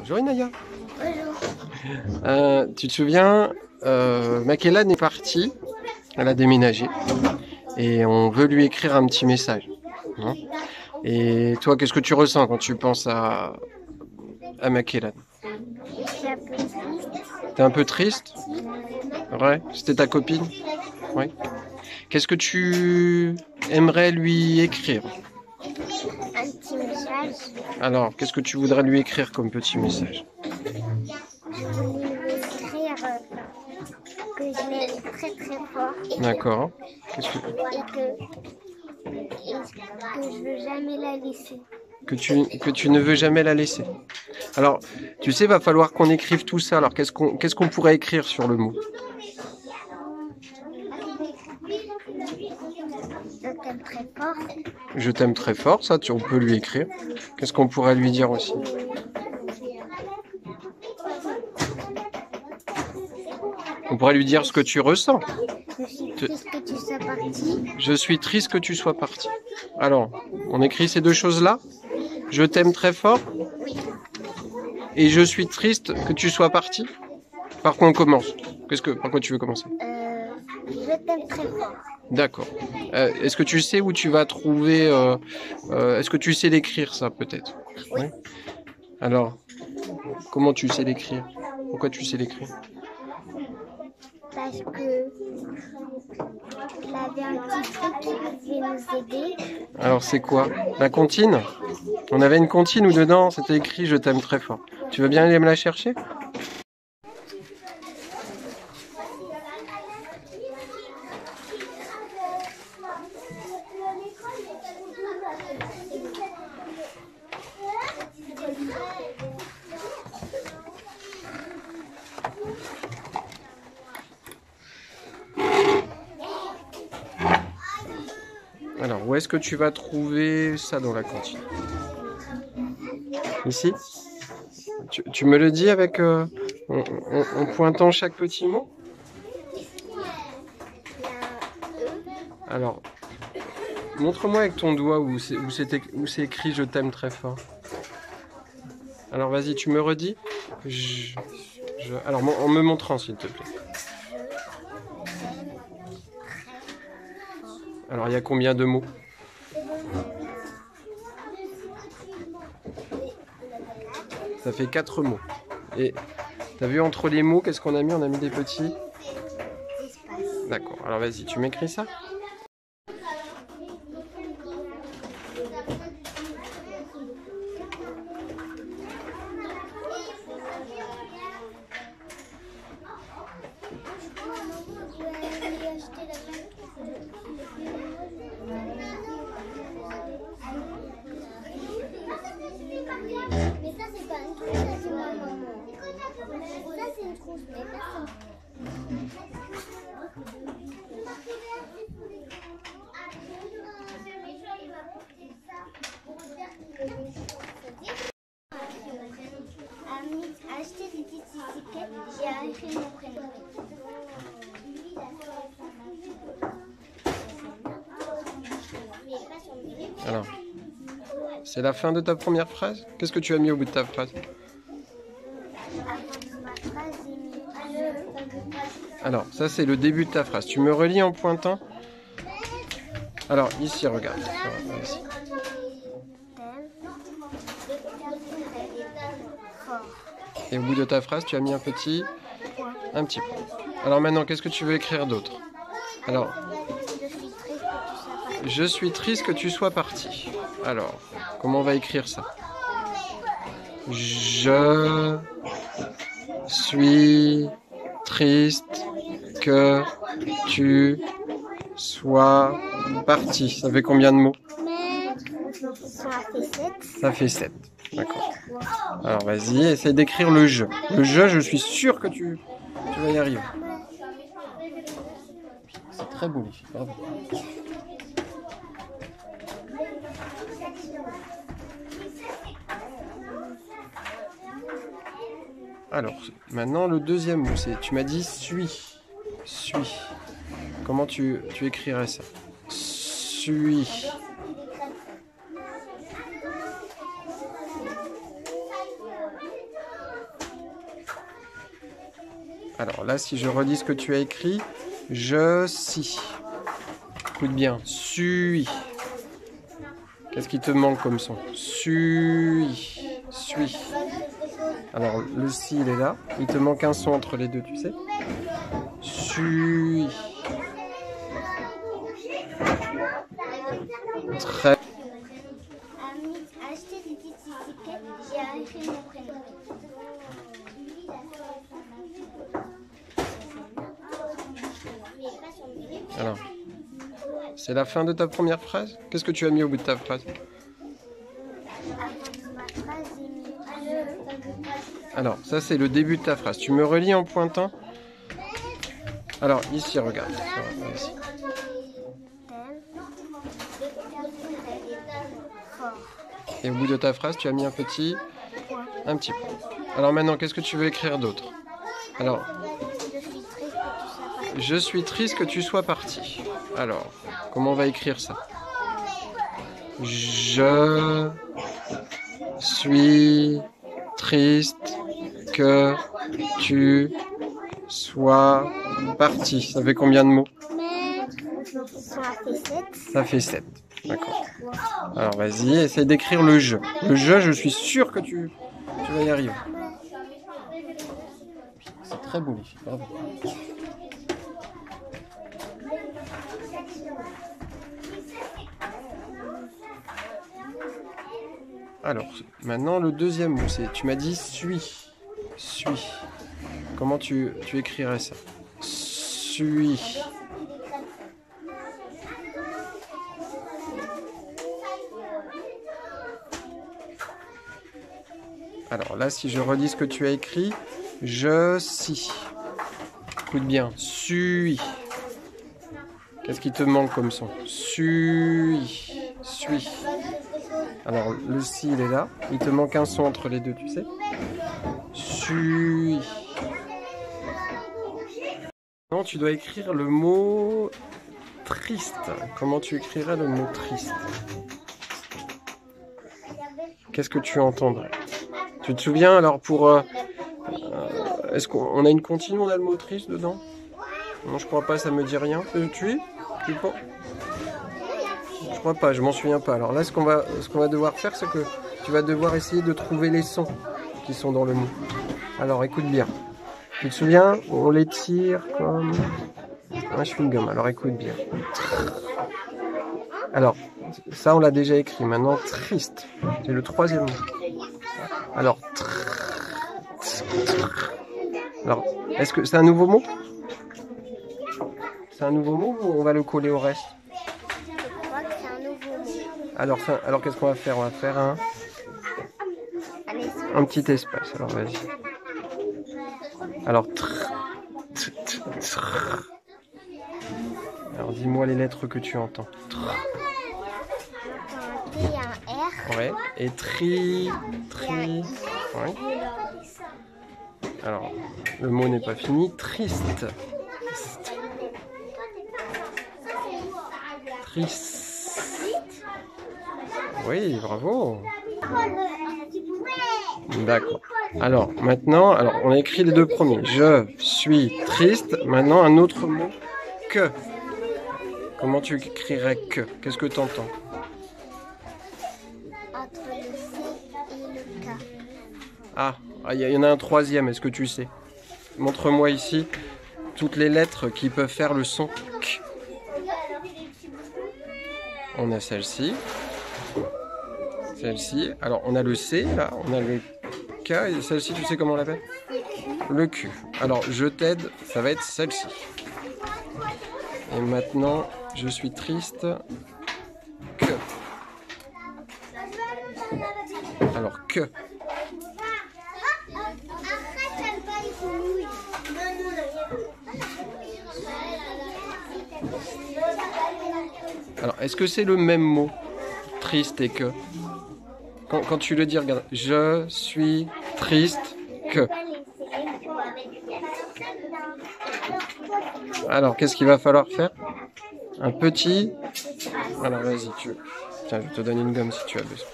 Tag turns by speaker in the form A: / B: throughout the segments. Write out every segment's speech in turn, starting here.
A: Bonjour Inaya.
B: Bonjour.
A: Tu te souviens, Makélan est partie, elle a déménagé et on veut lui écrire un petit message. Hein. Et toi, qu'est-ce que tu ressens quand tu penses à Makélan?
B: Je suis un peu triste.
A: T'es un peu triste? Ouais, c'était ta copine? Ouais. Qu'est-ce que tu aimerais lui écrire?
B: Un petit message.
A: Alors, qu'est-ce que tu voudrais lui écrire comme petit message?
B: Je voulais lui écrire que je l'aime très très fort
A: D'accord. Qu'est-ce que...
B: et que je veux jamais la laisser.
A: que tu ne veux jamais la laisser. Alors, tu sais, va falloir qu'on écrive tout ça. Alors, qu'est-ce qu'on pourrait écrire sur le mot?
B: Je t'aime très fort.
A: Je t'aime très fort, ça, on peut lui écrire. Qu'est-ce qu'on pourrait lui dire aussi? On pourrait lui dire ce que tu ressens.
B: Je suis triste que tu sois parti.
A: Je suis triste que tu sois parti. Alors, on écrit ces deux choses-là. Je t'aime très fort.
B: Oui.
A: Et je suis triste que tu sois parti. Par quoi on commence? Par quoi tu veux commencer?
B: Je t'aime très fort.
A: D'accord. Est-ce que tu sais où tu vas trouver... est-ce que tu sais l'écrire, ça, peut-être?
B: Oui.
A: Oui. Alors, comment tu sais l'écrire? Pourquoi tu sais l'écrire?
B: Parce que il avait un petit truc qui pouvait nous aider.
A: Alors, c'est quoi? La comptine? On avait une comptine où dedans, c'était écrit « Je t'aime très fort ». Tu veux bien aller me la chercher? Alors, où est-ce que tu vas trouver ça dans la cantine? Ici? Tu me le dis avec en pointant chaque petit mot? Alors, montre-moi avec ton doigt où c'est écrit « Je t'aime très fort ». Alors, vas-y, tu me redis? Alors, en me montrant, s'il te plaît. Alors, il y a combien de mots? Ça fait 4 mots. Et t'as vu entre les mots, qu'est-ce qu'on a mis? On a mis des petits... D'accord. Alors, vas-y, tu m'écris ça?
B: Mais ça c'est pas une trousse, ça c'est ma maman. Ça c'est une trousse, mais pas ça. Acheter des petites étiquettes, j'ai écrit mon prénom.
A: Alors, c'est la fin de ta première phrase? Qu'est-ce que tu as mis au bout de ta phrase? Alors, ça c'est le début de ta phrase. Tu me relis en pointant? Alors, ici, regarde. Alors, ici. Et au bout de ta phrase, tu as mis un petit point. Alors maintenant, qu'est-ce que tu veux écrire d'autre? Alors, je suis triste que tu sois parti. Alors, comment on va écrire ça? Je suis triste que tu sois parti. Ça fait combien de mots?
B: Ça fait 7.
A: Ça fait 7. D'accord. Alors vas-y, essaye d'écrire le je. Le je suis sûr que tu vas y arriver. C'est très beau, les filles. Bravo. Alors, maintenant le deuxième mot, tu m'as dit suis. Suis. Comment tu écrirais ça? Suis. Alors là, si je relis ce que tu as écrit, je si. Écoute bien, suis. Qu'est-ce qui te manque comme son? Suis. Alors le si, il est là. Il te manque un son entre les deux, tu sais? Suis. Très.
B: Acheter des petites étiquettes, j'ai écrit mon prénom.
A: Alors, c'est la fin de ta première phrase? Qu'est-ce que tu as mis au bout de ta phrase? Alors, ça c'est le début de ta phrase. Tu me relis en pointant? Alors, ici, regarde. Ici. Et au bout de ta phrase, tu as mis un petit point. Alors maintenant, qu'est-ce que tu veux écrire d'autre? Alors, je suis triste que tu sois parti. Alors, comment on va écrire ça? Je suis triste que tu sois parti. Ça fait combien de mots? Ça fait 7. D'accord. Alors vas-y, essaye d'écrire le je. Le je suis sûr que tu vas y arriver. C'est très beau, les filles. Bravo. Alors, maintenant le deuxième mot, c'est, tu m'as dit suis. Suis. Comment tu écrirais ça? Suis. Alors là, si je redis ce que tu as écrit, je si. Écoute bien, suis. Qu'est-ce qui te manque comme son? Suis. Alors le si, il est là. Il te manque un son entre les deux, tu sais? Suis. Non, tu dois écrire le mot triste. Comment tu écrirais le mot triste? Qu'est-ce que tu entendrais? Tu te souviens alors pour... est-ce qu'on a une continue, on a le mot triste dedans? Non, je crois pas, ça me dit rien. Tu pas? Je crois pas, je m'en souviens pas. Alors là, ce qu'on va devoir faire, c'est que tu vas devoir essayer de trouver les sons qui sont dans le mot. Alors écoute bien. Tu te souviens? On les tire comme un chewing-gum. Alors écoute bien. Alors, ça on l'a déjà écrit. Maintenant, triste. C'est le troisième mot. Alors, est-ce que c'est un nouveau mot? C'est un nouveau mot ou on va le coller au reste?
B: Je crois que c'est un nouveau mot.
A: Alors qu'est-ce qu'on va faire? On va faire un petit espace. Alors vas-y. Alors, alors dis-moi les lettres que tu entends.
B: Il y a un R.
A: Ouais. Et tri. Ouais. Alors, le mot n'est pas fini. Triste. Oui, bravo. D'accord. Alors, maintenant, on a écrit les deux premiers. Je suis triste. Maintenant, un autre mot. Que. Comment tu écrirais que? Qu'est-ce que tu entends?
B: Entre le C et le K.
A: Ah, il y en a un troisième. Est-ce que tu sais? Montre-moi ici toutes les lettres qui peuvent faire le son K. On a celle-ci. Celle-ci. Alors, on a le C, là. On a le K. Et celle-ci, tu sais comment on l'appelle? Le Q. Alors, je t'aide. Ça va être celle-ci. Et maintenant, je suis triste. Que. Alors, que. Alors, est-ce que c'est le même mot? Triste et que. Quand tu le dis, regarde. Je suis triste que. Alors, qu'est-ce qu'il va falloir faire? Un petit... Alors, vas-y, tiens, je te donne une gomme si tu as besoin.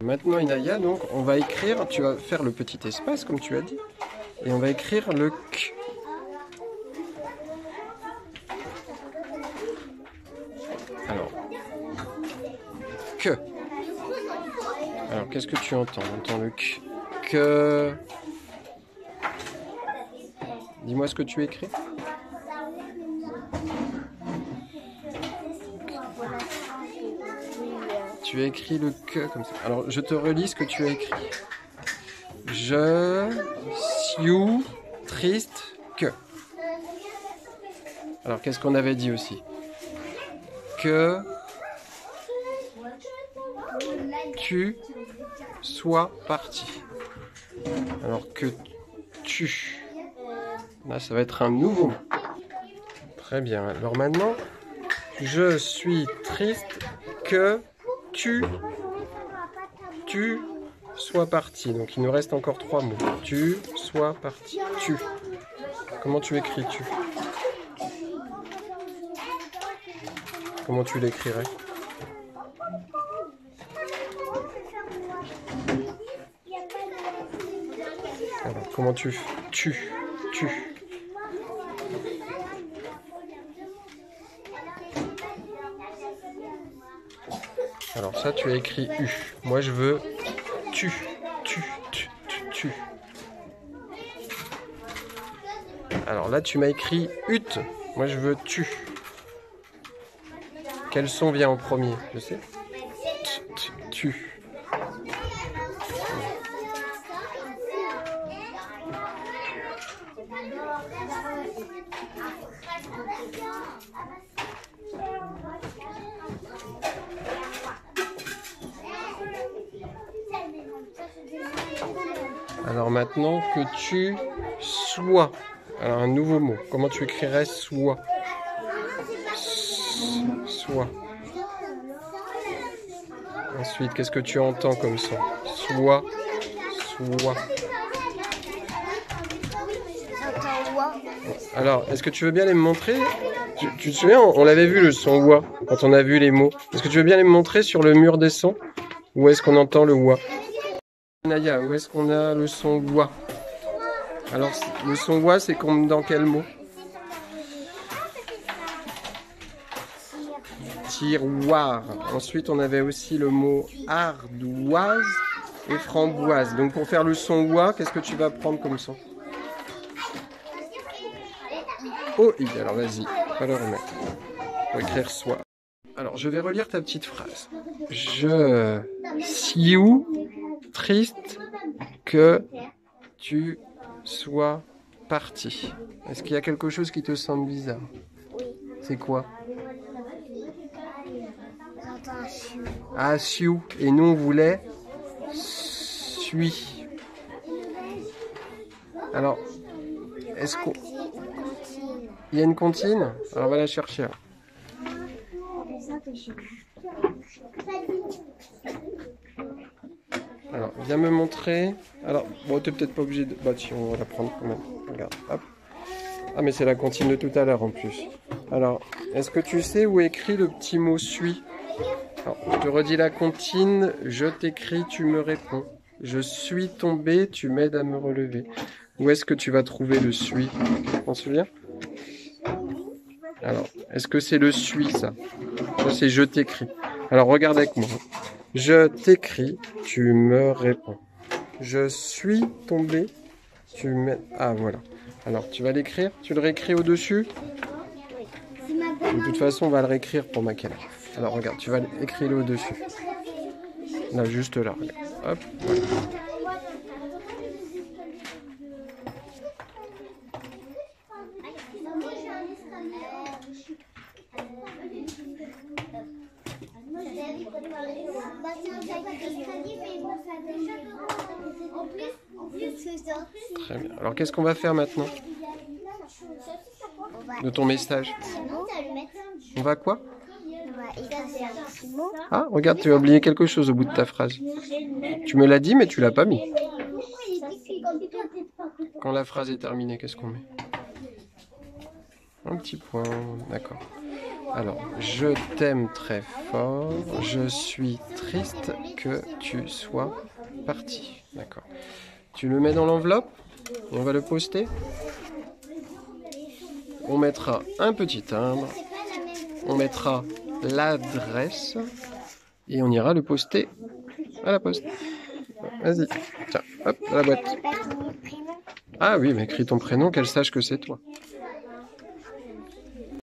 A: Maintenant, Inaya, donc, on va écrire, tu vas faire le petit espace, comme tu as dit, et on va écrire le K. Alors, que. Alors, qu'est-ce que tu entends? On entend le K. Que. Dis-moi ce que tu écris. Tu as écrit le que comme ça. Alors, je te relis ce que tu as écrit. Je suis triste que. Alors, qu'est-ce qu'on avait dit aussi? Que tu sois parti. Alors, que tu. Là, ça va être un nouveau mot. Très bien. Alors maintenant, je suis triste que tu sois parti. Donc, il nous reste encore 3 mots. Tu sois parti. Tu. Comment tu écris tu? Comment tu l'écrirais? Alors, comment tu? Alors ça, tu as écrit U. Moi, je veux tu. Alors là, tu m'as écrit ut. Moi, je veux tu. Quel son vient en premier? Je sais. Tu. Alors maintenant que tu sois. Alors un nouveau mot. Comment tu écrirais sois? Sois. Ensuite, qu'est-ce que tu entends comme son? Sois. Alors, est-ce que tu veux bien les me montrer? Tu te souviens, on l'avait vu le son wa quand on a vu les mots. Est-ce que tu veux bien les me montrer sur le mur des sons? Où est-ce qu'on entend le wa? Naya, où est-ce qu'on a le son wa? Alors, le son wa, c'est comme dans quel mot? Tiroir. Ensuite, on avait aussi le mot ardoise et framboise. Donc, pour faire le son wa, qu'est-ce que tu vas prendre comme son? Oh, alors vas-y, on va le remettre. On va écrire soit. Alors, je vais relire ta petite phrase. Je suis triste que tu sois parti. Est-ce qu'il y a quelque chose qui te semble bizarre?
B: Oui.
A: C'est quoi?
B: J'entends un chou.
A: Ah, siou. Et nous, on voulait suis. Alors, est-ce qu'on... Il y a une comptine? Alors, on va la chercher. Alors, viens me montrer. Alors, bon, t'es peut-être pas obligé de... Bah, tiens, on va la prendre quand même. Regarde, hop. Ah, mais c'est la comptine de tout à l'heure en plus. Alors, est-ce que tu sais où est écrit le petit mot suis? Alors, je te redis la comptine. Je t'écris, tu me réponds. Je suis tombé, tu m'aides à me relever. Où est-ce que tu vas trouver le suis? Tu t'en souviens? Alors, est-ce que c'est le suis, ça? Ça, c'est je t'écris. Alors, regarde avec moi. Je t'écris, tu me réponds. Je suis tombé, tu m'aides... Ah, voilà. Alors, tu vas l'écrire? Tu le réécris au-dessus? De toute façon, on va le réécrire pour Makela. Alors, regarde, tu vas écrire le au-dessus. Là, juste là. Regarde. Hop, voilà. Très bien. Alors, qu'est-ce qu'on va faire maintenant de ton message? On va quoi? Ah, regarde, tu as oublié quelque chose au bout de ta phrase. Tu me l'as dit, mais tu l'as pas mis. Quand la phrase est terminée, qu'est-ce qu'on met? Un petit point, d'accord. Alors, je t'aime très fort. Je suis triste que tu sois parti. D'accord. Tu le mets dans l'enveloppe et on va le poster. On mettra un petit timbre. On mettra l'adresse et on ira le poster à la poste. Vas-y. Tiens, hop, à la boîte. Ah oui, mais écris ton prénom, qu'elle sache que c'est toi.